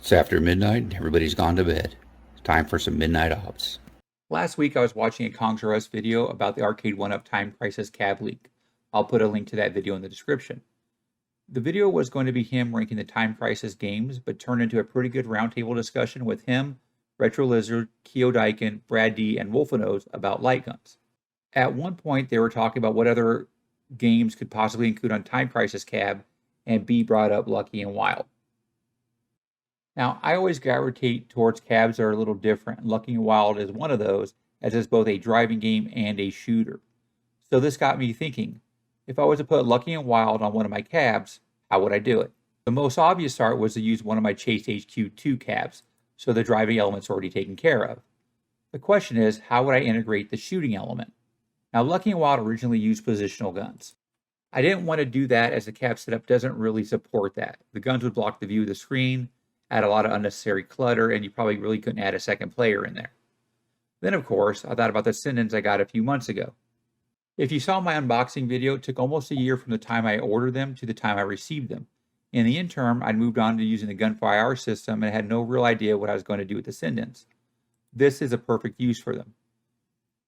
It's after midnight and everybody's gone to bed. It's time for some midnight ops. Last week I was watching a Kongs R Us video about the Arcade 1-Up Time Crisis cab leak. I'll put a link to that video in the description. The video was going to be him ranking the Time Crisis games, but turned into a pretty good roundtable discussion with him, Retro Lizard, Keo Daikin, Brad D, and Wolfenose about light guns. At one point they were talking about what other games could possibly include on Time Crisis cab, and B brought up Lucky and Wild. Now, I always gravitate towards cabs that are a little different. Lucky and Wild is one of those, as it's both a driving game and a shooter. So this got me thinking, if I was to put Lucky and Wild on one of my cabs, how would I do it? The most obvious start was to use one of my Chase HQ2 cabs, so the driving element's already taken care of. The question is, how would I integrate the shooting element? Now, Lucky and Wild originally used positional guns. I didn't want to do that as the cab setup doesn't really support that. The guns would block the view of the screen, add a lot of unnecessary clutter, and you probably really couldn't add a second player in there. Then, of course, I thought about the Sindens I got a few months ago. If you saw my unboxing video, it took almost a year from the time I ordered them to the time I received them. In the interim, I'd moved on to using the Gunfire R system and had no real idea what I was going to do with the Sindens. This is a perfect use for them.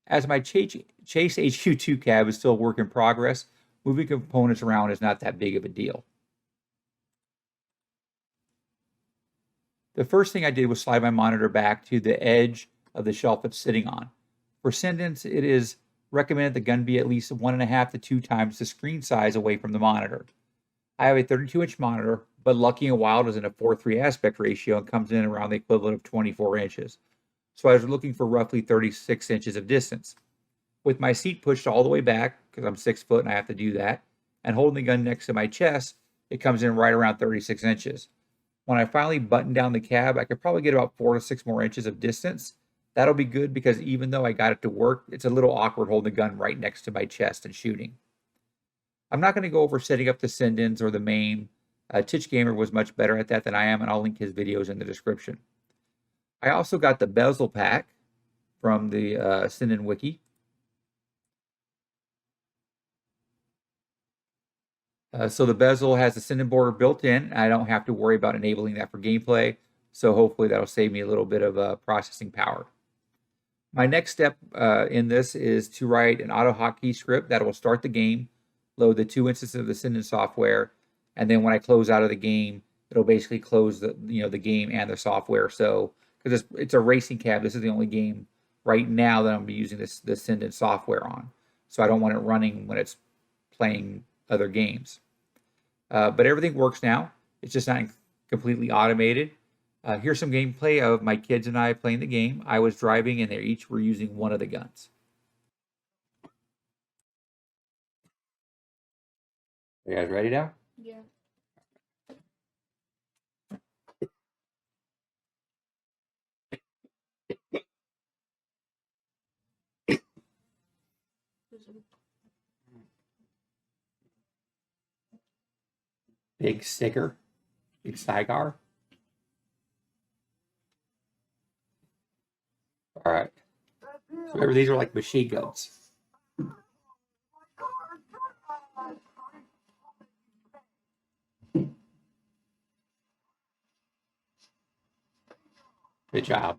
As my Chase HQ2 cab is still a work in progress, moving components around is not that big of a deal. The first thing I did was slide my monitor back to the edge of the shelf it's sitting on. For Sindens, it is recommended the gun be at least 1.5 to 2 times the screen size away from the monitor. I have a 32-inch monitor, but Lucky and Wild is in a 4:3 aspect ratio and comes in around the equivalent of 24 inches. So I was looking for roughly 36 inches of distance. With my seat pushed all the way back, because I'm 6 foot and I have to do that, and holding the gun next to my chest, it comes in right around 36 inches. When I finally button down the cab, I could probably get about 4 to 6 more inches of distance. That'll be good because even though I got it to work, it's a little awkward holding the gun right next to my chest and shooting. I'm not going to go over setting up the Sindens or the MAME. Titchgamer was much better at that than I am, and I'll link his videos in the description. I also got the bezel pack from the Sinden Wiki. So the bezel has the Sinden border built in, and I don't have to worry about enabling that for gameplay. So hopefully that'll save me a little bit of processing power. My next step in this is to write an auto hotkey script that will start the game, load the 2 instances of the Sinden software, and then when I close out of the game, it'll basically close the the game and the software. So because it's a racing cab, this is the only game right now that I'm using the Sinden software on. So I don't want it running when it's playing other games. But everything works now. It's just not completely automated. Here's some gameplay of my kids and I playing the game. I was driving and they each were using one of the guns. You guys ready now? Yeah. Big sticker, big cigar. All right. So remember, these are like machine guns. Good job.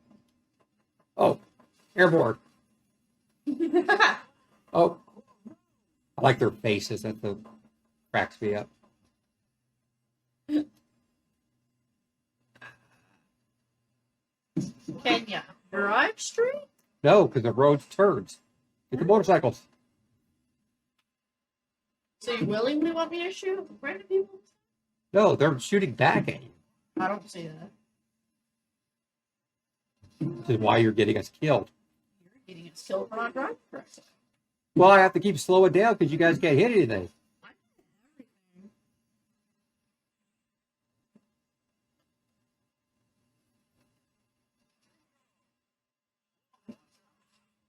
Oh, airborne. Oh, I like their faces. That cracks me up. Kenya. Drive straight? No, because the road's turns. Get the motorcycles. So you willingly want me to shoot random people? No, they're shooting back at you. I don't see that. Which is why you're getting us killed. You're getting it killed when I drive correctly. Well, I have to keep slowing down because you guys can't hit anything.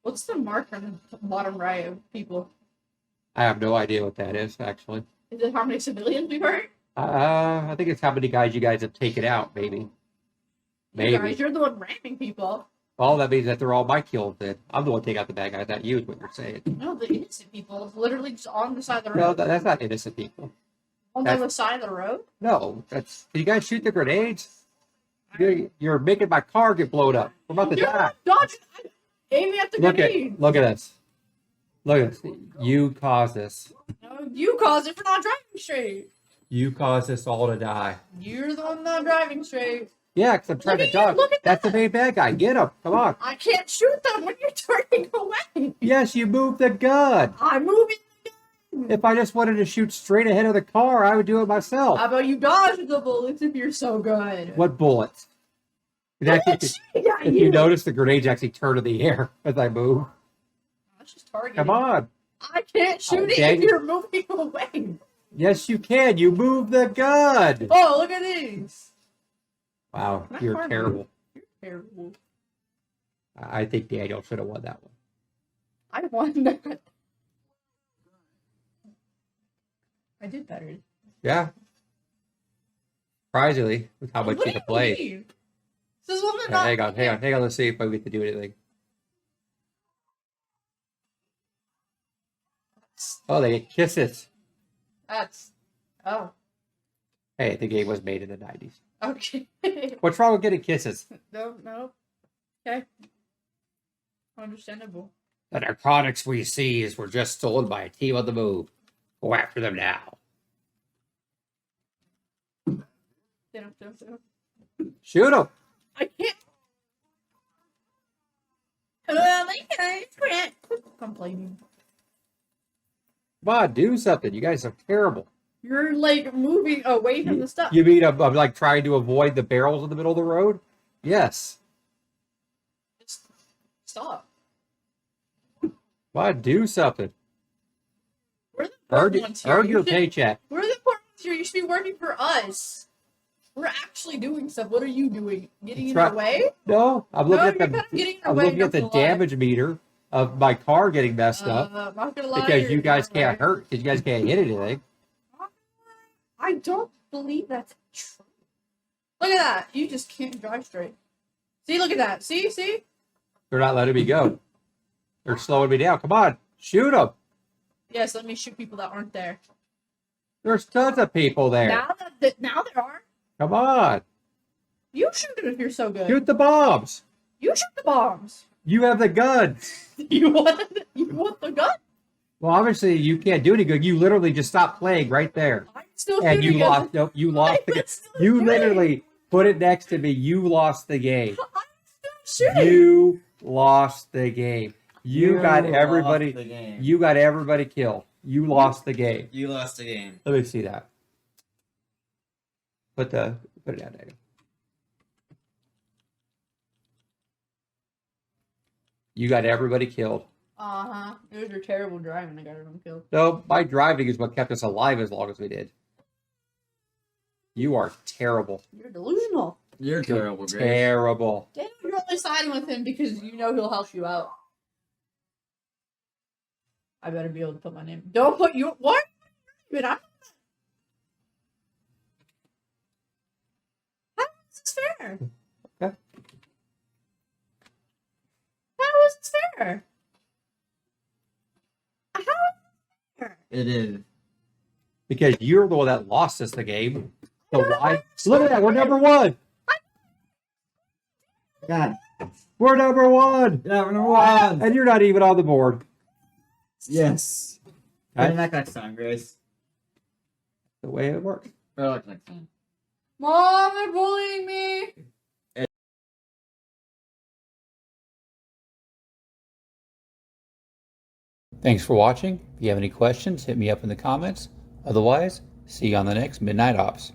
What's the mark on the bottom right of people? I have no idea what that is, actually. Is it how many civilians we've hurt? I think it's how many guys you guys have taken out, maybe. Maybe. Guys, you're the one ramming people. Well, that means that they're all my kills then. I'm the one taking out the bad guys, not you, is what you're saying. No, the innocent people. Literally just on the side of the No, road. that's not innocent people. On the side of the road? No, that's... Did you guys shoot the grenades? You're making my car get blown up. We're about to You're die. dodging. Aiming at the grenade. Look at this. Look at this. You caused this. No, you caused it for not driving straight. You caused us all to die. You're the one not driving straight. Yeah, because I'm trying to dodge. That's the main bad guy. Get him. Come on. I can't shoot them when you're turning away. Yes, you moved the gun. I'm moving the gun. If I just wanted to shoot straight ahead of the car, I would do it myself. How about you dodge the bullets if you're so good? What bullets? If you notice, the grenades actually turn in the air as I move. That's just targeting. Come on. I can't shoot it if you're moving away. Yes, you can. You move the gun. Oh, look at these. Wow, you're terrible. You're terrible. I think Daniel should have won that one. I won that. I did better. Yeah. Surprisingly, with how much you can play. This is one Hang on. Let's see if I get to do anything. Oh, they get kisses. Oh. Hey, the game was made in the 90s. Okay. What's wrong with getting kisses? No. Okay. Understandable. The narcotics we seize were just stolen by a team on the move. Go after them now. Shoot them. I can't. Complaining. Come on, do something. You guys are terrible. You're like moving away from the stuff. You mean I'm like trying to avoid the barrels in the middle of the road? Yes. Just stop. Come on, do something. We're the important ones here. Earn your paycheck. We're the important ones here. You should be working for us. We're actually doing stuff. What are you doing? Getting in the way? No, I'm looking at the damage meter of my car getting messed up. Not gonna lie, because you guys can't hurt. Because you guys can't hit anything. I don't believe that's true. Look at that. You just can't drive straight. See, look at that. See? They're not letting me go. They're slowing me down. Come on. Shoot them. Yes, let me shoot people that aren't there. There's tons of people there. Now there are. Come on. You shoot them if you're so good. Shoot the bombs. You shoot the bombs. You have the gun. You want the gun? Well, obviously you can't do any good. You literally just stopped playing right there. I'm still and shooting. You lost. Nope, you lost the game. You literally put it next to me. You lost the game. I'm still shooting. You lost the game. You got everybody. You got everybody killed. You lost the game. You lost the game. Let me see that. Put it down there. You got everybody killed. It was your terrible driving that got everyone killed. No, my driving is what kept us alive as long as we did. You are terrible. You're delusional. You're terrible, Grace. Terrible. Daniel, you're only siding with him because you know he'll help you out. I better be able to put my name. Don't put you. What? But I'm. How is this fair? Okay. How is this fair? How is this fair? It is. Because you're the one that lost us the game. So why? Look at that. We're number one. God. We're number one. Yeah, we're number one. And you're not even on the board. Yes. Okay. Better luck next time, Grace. The way it works. Better luck next time. Mom, they're bullying me. Thanks for watching. If you have any questions, hit me up in the comments. Otherwise, see you on the next Midnight Ops.